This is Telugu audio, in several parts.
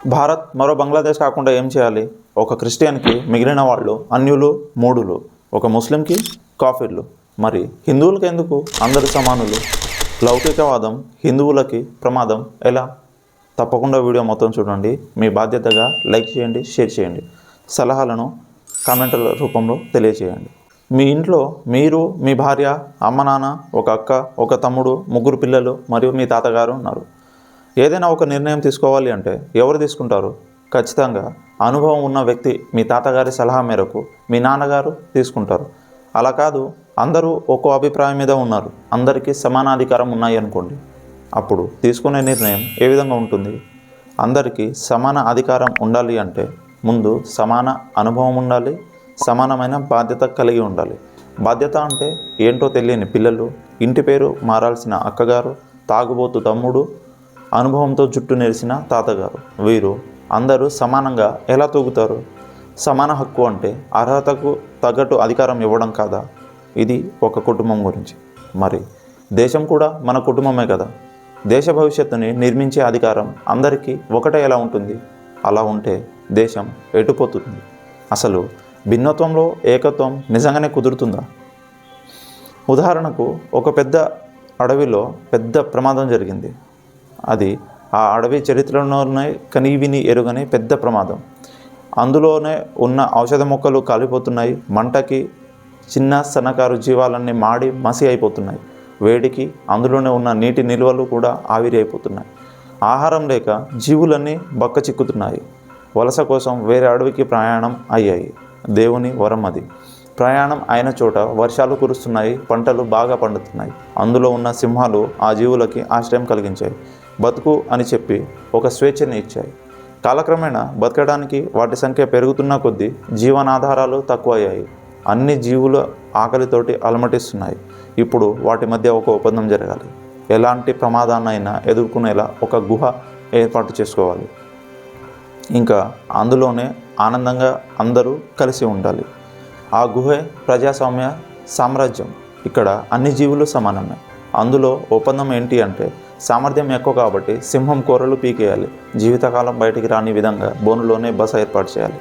భారత్ మరో బంగ్లాదేశ్ కాకుండా ఏం చేయాలి? ఒక క్రిస్టియన్కి మిగిలిన వాళ్ళు అన్యులు, మూడులు, ఒక ముస్లింకి కాఫీర్లు. మరి హిందువులకి ఎందుకు అందరు సమానులు? లౌకికవాదం హిందువులకి ప్రమాదం ఎలా? తప్పకుండా వీడియో మొత్తం చూడండి. మీ బాధ్యతగా లైక్ చేయండి, షేర్ చేయండి, సలహాలను కామెంట్ల రూపంలో తెలియచేయండి. మీ ఇంట్లో మీరు, మీ భార్య, అమ్మ, నాన్న, ఒక అక్క, ఒక తమ్ముడు, ముగ్గురు పిల్లలు మరియు మీ తాతగారు ఉన్నారు. ఏదైనా ఒక నిర్ణయం తీసుకోవాలి అంటే ఎవరు తీసుకుంటారు? ఖచ్చితంగా అనుభవం ఉన్న వ్యక్తి, మీ తాతగారి సలహా మేరకు మీ నాన్నగారు తీసుకుంటారు. అలా కాదు, అందరూ ఒక్కో అభిప్రాయం మీద ఉన్నారు, అందరికీ సమానాధికారం ఉన్నాయి అనుకోండి. అప్పుడు తీసుకునే నిర్ణయం ఏ విధంగా ఉంటుంది? అందరికీ సమాన అధికారం ఉండాలి అంటే ముందు సమాన అనుభవం ఉండాలి, సమానమైన బాధ్యత కలిగి ఉండాలి. బాధ్యత అంటే ఏంటో తెలియని పిల్లలు, ఇంటి పేరు మారాల్సిన అక్కగారు, తాగుబోతు తమ్ముడు, అనుభవంతో జుట్టు నెరిసిన తాతగారు, వీరు అందరూ సమానంగా ఎలా తూగుతారు? సమాన హక్కు అంటే అర్హతకు తగ్గట్టు అధికారం ఇవ్వడం కాదా? ఇది ఒక కుటుంబం గురించి. మరి దేశం కూడా మన కుటుంబమే కదా. దేశ భవిష్యత్తుని నిర్మించే అధికారం అందరికీ ఒకటే ఎలా ఉంటుంది? అలా ఉంటే దేశం ఎటుపోతుంది? అసలు భిన్నత్వంలో ఏకత్వం నిజంగానే కుదురుతుందా? ఉదాహరణకు, ఒక పెద్ద అడవిలో పెద్ద ప్రమాదం జరిగింది. అది ఆ అడవి చరిత్రలోనే కనీవిని ఎరుగని పెద్ద ప్రమాదం. అందులోనే ఉన్న ఔషధ మొక్కలు కాలిపోతున్నాయి, మంటకి చిన్న సన్నకారు జీవాలన్నీ మాడి మసి అయిపోతున్నాయి, వేడికి అందులోనే ఉన్న నీటి నిల్వలు కూడా ఆవిరి అయిపోతున్నాయి, ఆహారం లేక జీవులన్నీ బక్క చిక్కుతున్నాయి. వలస కోసం వేరే అడవికి ప్రయాణం అయ్యాయి. దేవుని వరం అది. ప్రయాణం అయిన చోట వర్షాలు కురుస్తున్నాయి, పంటలు బాగా పండుతున్నాయి. అందులో ఉన్న సింహాలు ఆ జీవులకి ఆశ్రయం కలిగించాయి, బతుకు అని చెప్పి ఒక స్వేచ్ఛని ఇచ్చాయి. కాలక్రమేణా బతకడానికి వాటి సంఖ్య పెరుగుతున్న కొద్దీ జీవనాధారాలు తక్కువయ్యాయి. అన్ని జీవుల ఆకలితోటి అలమటిస్తున్నాయి. ఇప్పుడు వాటి మధ్య ఒక ఒప్పందం జరగాలి. ఎలాంటి ప్రమాదాన్నైనా ఎదుర్కొనేలా ఒక గుహ ఏర్పాటు చేసుకోవాలి. ఇంకా అందులోనే ఆనందంగా అందరూ కలిసి ఉండాలి. ఆ గుహే ప్రజాస్వామ్య సామ్రాజ్యం. ఇక్కడ అన్ని జీవులు సమానమే. అందులో ఒప్పందం ఏంటి అంటే, సామర్థ్యం ఎక్కువ కాబట్టి సింహం కూరలు పీకేయాలి, జీవితకాలం బయటికి రాని విధంగా బోనులోనే బస ఏర్పాటు చేయాలి.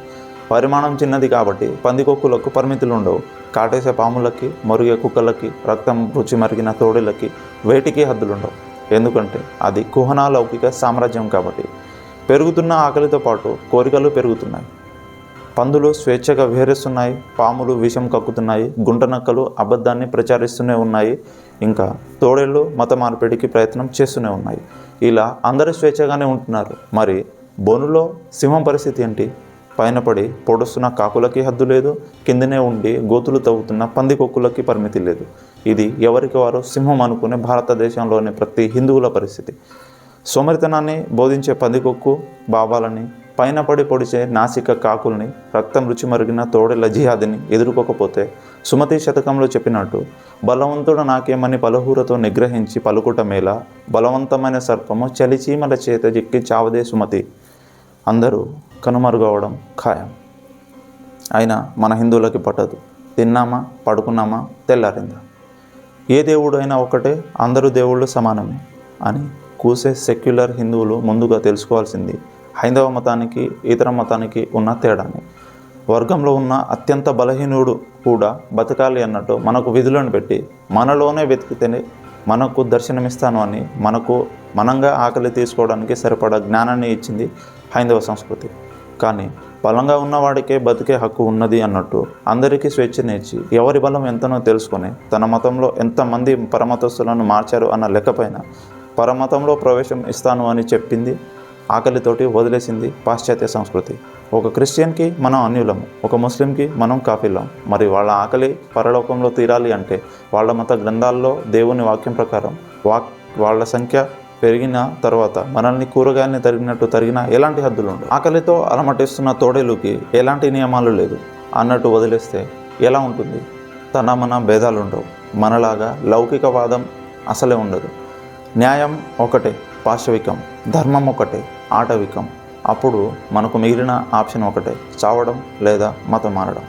పరిమాణం చిన్నది కాబట్టి పందికొక్కులకు పరిమితులు ఉండవు. కాటేసే పాములకి, మరుగే కుక్కలకి, రక్తం రుచి మరిగిన తోడేళ్ళకి వేటికి హద్దులుండవు. ఎందుకంటే అది కుహనా లౌకిక సామ్రాజ్యం కాబట్టి. పెరుగుతున్న ఆకలితో పాటు కోరికలు పెరుగుతున్నాయి. పందులు స్వేచ్ఛగా విహరిస్తున్నాయి, పాములు విషం కక్కుతున్నాయి, గుంటనక్కలు అబద్ధాన్ని ప్రచారిస్తూనే ఉన్నాయి, ఇంకా తోడేళ్ళు మత మార్పిడికి ప్రయత్నం చేస్తూనే ఉన్నాయి. ఇలా అందరూ స్వేచ్ఛగానే ఉంటున్నారు. మరి బోనులో సింహం పరిస్థితి ఏంటి? పైన పడి పొడుస్తున్న కాకులకి హద్దు లేదు, కిందనే ఉండి గోతులు తవ్వుతున్న పందికొక్కులకి పరిమితి లేదు. ఇది ఎవరికి వారు సింహం అనుకునే భారతదేశంలోని ప్రతి హిందువుల పరిస్థితి. సోమరితనాన్ని బోధించే పందికొక్కు బాబాలని, పైన పడి పొడిచే నాసిక కాకుల్ని, రక్తం రుచి మరిగిన తోడేళ్ల జిహాదిని ఎదుర్కోకపోతే సుమతి శతకంలో చెప్పినట్టు, బలవంతుడు నాకేమని పలుహూరతో నిగ్రహించి పలుకుట మేళ, బలవంతమైన సర్పము చలిచీమల చేత జిక్కి చావదే సుమతి, అందరూ కనుమరుగవడం ఖాయం. అయినా మన హిందువులకి పట్టదు. తిన్నామా, పడుకున్నామా, తెల్లారిందా, ఏ దేవుడు అయినా ఒకటే, అందరూ దేవుళ్ళు సమానమే అని కూసే సెక్యులర్ హిందువులు ముందుగా తెలుసుకోవాల్సింది హైందవ మతానికి ఇతర మతానికి ఉన్న తేడాని. వర్గంలో ఉన్న అత్యంత బలహీనుడు కూడా బతకాలి అన్నట్టు మనకు విధులను పెట్టి మనలోనే వెతికితేనే మనకు దర్శనమిస్తాను అని మనంగా ఆకలి తీసుకోవడానికి సరిపడా జ్ఞానాన్ని ఇచ్చింది హైందవ సంస్కృతి. కానీ బలంగా ఉన్నవాడికే బతికే హక్కు ఉన్నది అన్నట్టు అందరికీ స్వేచ్ఛనిచ్చి ఎవరి బలం ఎంతనో తెలుసుకొని తన మతంలో ఎంతమంది పరమతస్తులను మార్చారు అన్న లెక్కపైన పరమతంలో ప్రవేశం ఇస్తాను అని చెప్పింది, ఆకలితోటి వదిలేసింది పాశ్చాత్య సంస్కృతి. ఒక క్రిస్టియన్కి మనం అన్యులము, ఒక ముస్లింకి మనం కాఫీలం. మరి వాళ్ళ ఆకలి పరలోకంలో తీరాలి అంటే వాళ్ళ మత గ్రంథాల్లో దేవుని వాక్యం ప్రకారం వాళ్ళ సంఖ్య పెరిగిన తర్వాత మనల్ని కూరగాయల్ని తరిగినట్టు తరిగినా ఎలాంటి హద్దులు ఉండవు. ఆకలితో అలమటిస్తున్న తోడేలుకి ఎలాంటి నియమాలు లేదు అన్నట్టు వదిలేస్తే ఎలా ఉంటుంది? తన మన భేదాలు ఉండవు. మనలాగా లౌకికవాదం అసలే ఉండదు. న్యాయం ఒకటే, పాశవికం. ధర్మం ఒకటే, ఆటవికం. అప్పుడు మనకు మిగిలిన ఆప్షన్ ఒకటే, చావడం లేదా మతం మారడం.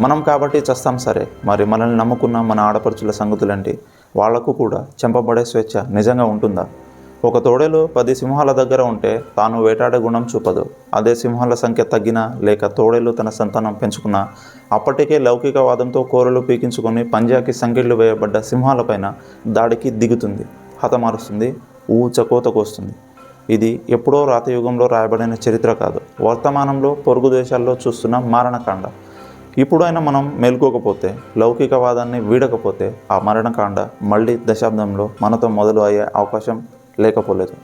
మనం కాబట్టి చస్తాం సరే, మరి మనల్ని నమ్ముకున్న మన ఆడపడుచుల సంగతులేంటి? వాళ్లకు కూడా చెంపబడే స్వేచ్ఛ నిజంగా ఉంటుందా? ఒక తోడేలు 10 సింహాల దగ్గర ఉంటే తాను వేటాడే గుణం చూపదు. అదే సింహాల సంఖ్య తగ్గినా లేక తోడేలు తన సంతానం పెంచుకున్నా అప్పటికే లౌకికవాదంతో కోరలు పీకించుకొని పంజాకి సంకెళ్ళు వేయబడ్డ సింహాలపైన దాడికి దిగుతుంది, హతమారుస్తుంది, ఊచకోతకొస్తుంది. ఇది ఎప్పుడో రాతయుగంలో రాయబడిన చరిత్ర కాదు, వర్తమానంలో పొరుగు దేశాల్లో చూస్తున్న మారణకాండ. ఇప్పుడైనా మనం మేల్కోకపోతే, లౌకికవాదాన్ని వీడకపోతే ఆ మరణకాండ మళ్ళీ దశాబ్దంలో మనతో మొదలు అయ్యే అవకాశం లేకపోలేదు.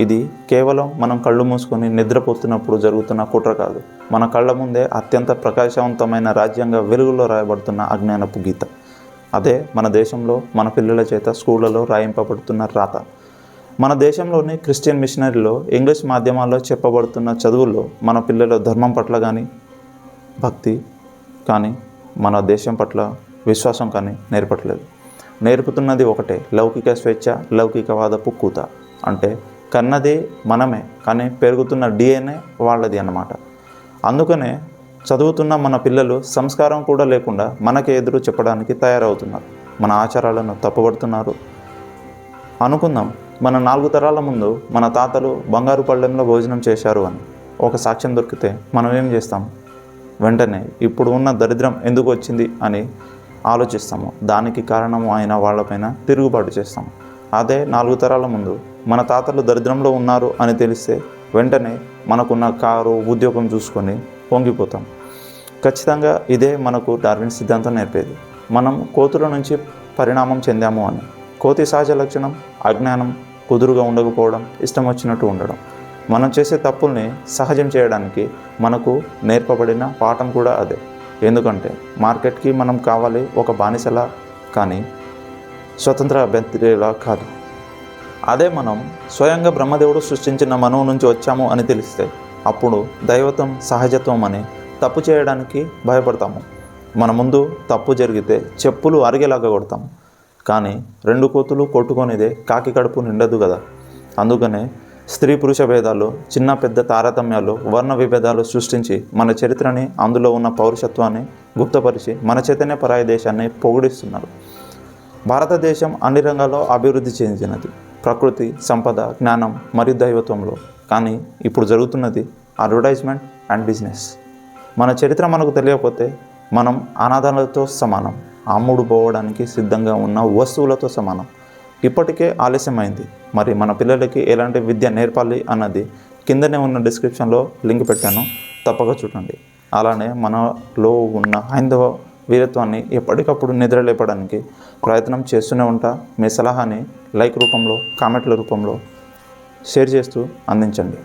ఇది కేవలం మనం కళ్ళు మూసుకొని నిద్రపోతున్నప్పుడు జరుగుతున్న కుట్ర కాదు, మన కళ్ళ ముందే అత్యంత ప్రకాశవంతమైన రాజ్యాంగ వెలుగులో రాయబడుతున్న అజ్ఞానపు గీత. అదే మన దేశంలో మన పిల్లల చేత స్కూళ్లలో రాయింపబడుతున్న రాత. మన దేశంలోని క్రిస్టియన్ మిషనరీలో ఇంగ్లీష్ మాధ్యమాల్లో చెప్పబడుతున్న చదువుల్లో మన పిల్లల ధర్మం పట్ల కానీ, భక్తి కానీ, మన దేశం పట్ల విశ్వాసం కానీ నేర్పట్లేదు. నేర్పుతున్నది ఒకటే, లౌకిక స్వేచ్ఛ, లౌకికవాదపు కూత. అంటే కన్నది మనమే కానీ పెరుగుతున్న DNA వాళ్ళది అన్నమాట. అందుకనే చదువుతున్న మన పిల్లలు సంస్కారం కూడా లేకుండా మనకే ఎదురు చెప్పడానికి తయారవుతున్నారు, మన ఆచారాలను తప్పుపడుతున్నారు. అనుకుందాం, మన 4 తరాల ముందు మన తాతలు బంగారు పళ్ళెంలో భోజనం చేశారు అని ఒక సాక్ష్యం దొరికితే మనం ఏం చేస్తాం? వెంటనే ఇప్పుడు ఉన్న దరిద్రం ఎందుకు వచ్చింది అని ఆలోచిస్తాము. దానికి కారణము అయిన వాళ్ళపైన తిరుగుబాటు చేస్తాము. అదే 4 తరాల ముందు మన తాతలు దరిద్రంలో ఉన్నారు అని తెలిస్తే వెంటనే మనకున్న కారు, ఉద్యోగం చూసుకొని పొంగిపోతాం. ఖచ్చితంగా ఇదే మనకు డార్విన్ సిద్ధాంతం నేర్పేది. మనం కోతుల నుంచి పరిణామం చెందాము అని. కోతి సహజ లక్షణం అజ్ఞానం, కుదురుగా ఉండకపోవడం, ఇష్టం వచ్చినట్టు ఉండడం. మనం చేసే తప్పుల్ని సహజం చేయడానికి మనకు నేర్పబడిన పాఠం కూడా అదే. ఎందుకంటే మార్కెట్కి మనం కావాలి ఒక బానిసలా కానీ స్వతంత్ర అభ్యర్థిలా కాదు. అదే మనం స్వయంగా బ్రహ్మదేవుడు సృష్టించిన మనవు నుంచి వచ్చాము అని తెలిస్తే అప్పుడు దైవత్వం, సహజత్వం అని తప్పు చేయడానికి భయపడతాము. మన ముందు తప్పు జరిగితే చెప్పులు అరిగేలాగా కొడతాము. కానీ 2 కోతులు కొట్టుకొనిదే కాకి కడుపు నిండదు కదా. అందుకనే స్త్రీ పురుష భేదాలు, చిన్న పెద్ద తారతమ్యాలు, వర్ణ విభేదాలు సృష్టించి మన చరిత్రని, అందులో ఉన్న పౌరుషత్వాన్ని గుప్తపరిచి మన చైతన్య పరాయ దేశాన్ని పొగిడిస్తున్నారు. భారతదేశం అన్ని రంగాల్లో అభివృద్ధి చెందినది, ప్రకృతి, సంపద, జ్ఞానం మరియు దైవత్వంలో. కానీ ఇప్పుడు జరుగుతున్నది అడ్వర్టైజ్మెంట్ అండ్ బిజినెస్. మన చరిత్ర మనకు తెలియకపోతే మనం అనాథాలతో సమానం, అమ్ముడు పోవడానికి సిద్ధంగా ఉన్న వస్తువులతో సమానం. ఇప్పటికే ఆలస్యమైంది. మరి మన పిల్లలకి ఎలాంటి విద్య నేర్పాలి అన్నది కిందనే ఉన్న డిస్క్రిప్షన్లో లింక్ పెట్టాను, తప్పక చూడండి. అలానే మనలో ఉన్న హైందవ వీరత్వాన్ని ఎప్పటికప్పుడు నిద్రలేపడానికి ప్రయత్నం చేస్తూనే ఉంటా. మీ సలహాని లైక్ రూపంలో, కామెంట్ల రూపంలో షేర్ చేస్తూ అందించండి.